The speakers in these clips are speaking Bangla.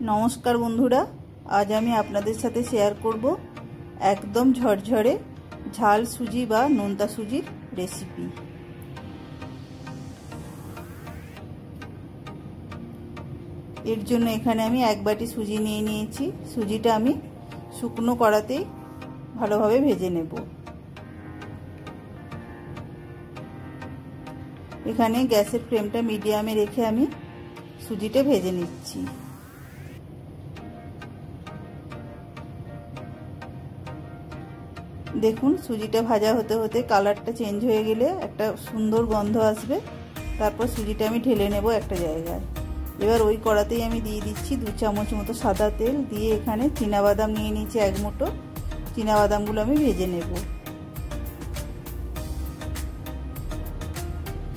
नमस्कार बंधुरा आज आमी आपनादेर साथे शेयर करब एकदम झरझरे झाल सुजी बा नोनता सुजिर रेसिपि। एर जोन्नो एखाने आमी एक बाटी सुजी निये नियेछि। सुजिटा आमी शुकनो कड़ातेई भालोभाबे भेजे नेब। एखाने गैसेर फ्लेमटा मिडियामे रेखे आमी सुजिटा भेजे निচ্ছি। देखुन सुजिटा भाजा होते होते कालारटा चेंज हो गेले एक सुंदर गंध आसबे। तारपर सुजिटा आमी ढेले नेब एक जायगाय। एबार ओई कड़ातेई आमी दिए दिচ্ছি 2 चामच मतो सादा तेल दिए एखाने चीना बादाम निये निয়েছি एक मुठो। चीना बादामगुलो आमी भेजे नेब।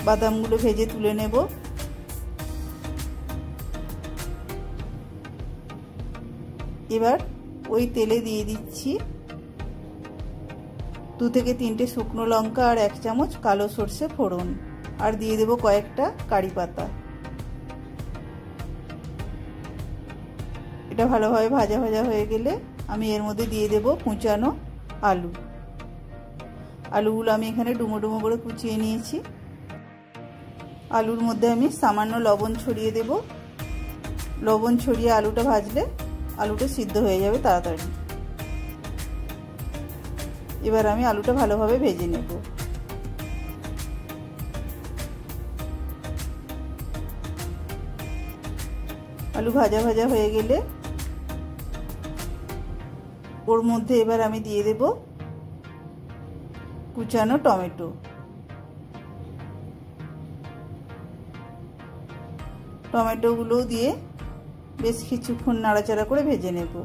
बादामगुलो भेजे तुले नेब। एबार ओई तेले दिए दिচ্ছি 2 থেকে 3টে শুকনো লঙ্কা আর 1 চামচ কালো সরষে ফোড়ন আর দিয়ে দেব কয়েকটা কারি পাতা। এটা ভালোভাবে ভাজা ভাজা হয়ে গেলে আমি এর মধ্যে দিয়ে দেব কুচানো আলু। আলুগুলো আমি এখানে ডুমো ডুমো করে কুচিয়ে নিয়েছি। আলুর মধ্যে আমি সামান্য লবণ ছড়িয়ে দেব। লবণ ছড়িয়ে আলুটা ভাজলে আলুটা সিদ্ধ হয়ে যাবে তাড়াতাড়ি। এবার আমি আলুটা ভালোভাবে ভেজে নেব। আলু ভাজা ভাজা হয়ে গেলে ওর মধ্যে এবার আমি দিয়ে দেব কুচানো টমেটো। টমেটোগুলো দিয়ে বেশ কিছুক্ষণ নাড়াচাড়া করে ভেজে নেব।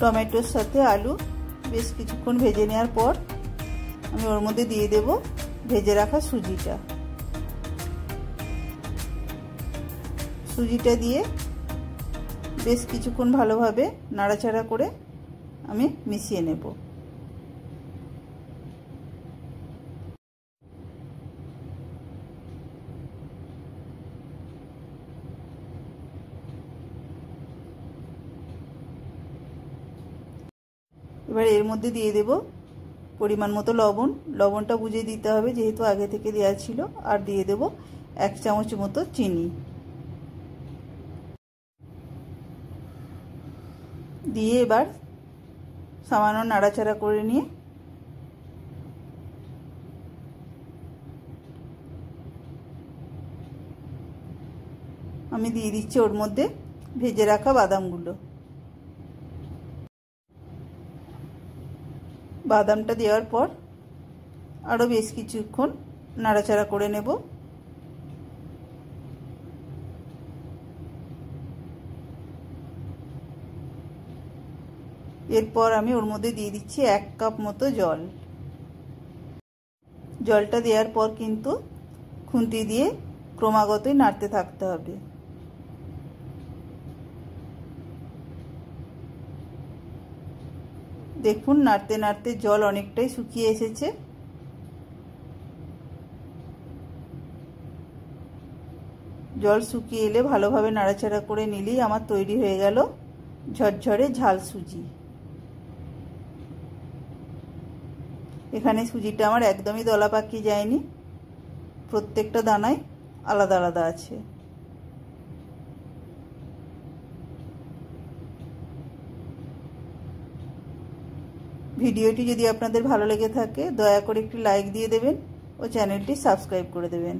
টমেটোর সাথে আলু বেশ কিছুক্ষণ ভেজে নেওয়ার পর আমি ওর মধ্যে দিয়ে দেব ভেজে রাখা সুজিটা। সুজিটা দিয়ে বেশ কিছুক্ষণ ভালোভাবে নাড়াচাড়া করে আমি মিশিয়ে নেব। এবার এর মধ্যে দিয়ে দেব পরিমাণ মতো লবণ। লবণটা বুঝে দিতে হবে যেহেতু আগে থেকে দেওয়া ছিল। আর দিয়ে দেব 1 চামচ মতো চিনি। দিয়ে এবার সামান্য নাড়াচাড়া করে নিয়ে আমি দিয়ে দিচ্ছি ওর মধ্যে ভেজে রাখা বাদামগুলো। বাদামটা দেওয়ার পর আরো বেশ কিছুক্ষণ নাড়াচাড়া করে নেব। এরপর আমি ওর মধ্যে দিয়ে দিচ্ছি 1 কাপ মতো জল। জলটা দেওয়ার পর কিন্তু খুন্তি দিয়ে ক্রমাগতই নাড়তে থাকতে হবে। দেখুন নাড়তে নাড়তে জল অনেকটাই শুকিয়ে এসেছে। জল শুকিয়ে এলে ভালোভাবে নাড়াচাড়া করে নিলেই আমার তৈরি হয়ে গেল ঝরঝরে ঝাল সুজি। এখানে সুজিটা আমার একদমই দলা পাকিয়ে যায়নি, প্রত্যেকটা দানায় আলাদা আলাদা আছে। ভিডিওটি যদি আপনাদের ভালো লেগে থাকে দয়া করে একটি লাইক দিয়ে দেবেন ও চ্যানেলটি সাবস্ক্রাইব করে দেবেন।